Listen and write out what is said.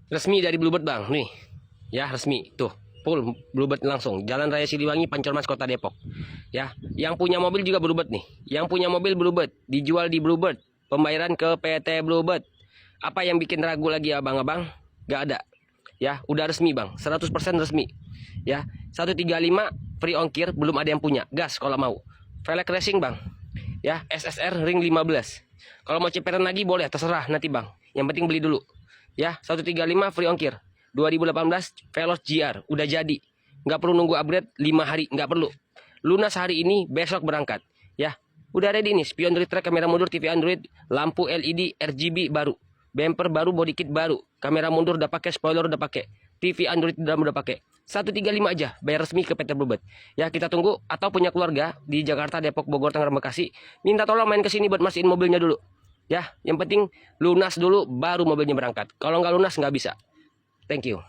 Resmi dari Bluebird bang, nih ya resmi tuh full Bluebird langsung Jalan Raya Siliwangi Pancormas Kota Depok ya. Yang punya mobil juga Bluebird nih, yang punya mobil Bluebird dijual di Bluebird, pembayaran ke PT Bluebird. Apa yang bikin ragu lagi abang-abang? Gak ada ya, udah resmi bang, 100% resmi ya. 135 free ongkir, belum ada yang punya, gas kalau mau. Velg racing bang ya, SSR ring 15. Kalau mau cepetan lagi boleh, terserah nanti bang, yang penting beli dulu ya. 135 free ongkir 2018 Veloz GR udah jadi, nggak perlu nunggu upgrade 5 hari, nggak perlu. Lunas hari ini, besok berangkat ya. Udah ready nih, spion retract, kamera mundur, TV Android, lampu LED RGB baru, bumper baru, body kit baru, kamera mundur udah pakai, spoiler udah pakai, TV Android dalam udah pakai. 135 aja, bayar resmi ke PT Bluebird ya. Kita tunggu, atau punya keluarga di Jakarta, Depok, Bogor, Tangerang, Bekasi, minta tolong main ke sini buat mastiin mobilnya dulu ya. Yang penting lunas dulu baru mobilnya berangkat. Kalau nggak lunas nggak bisa. Thank you.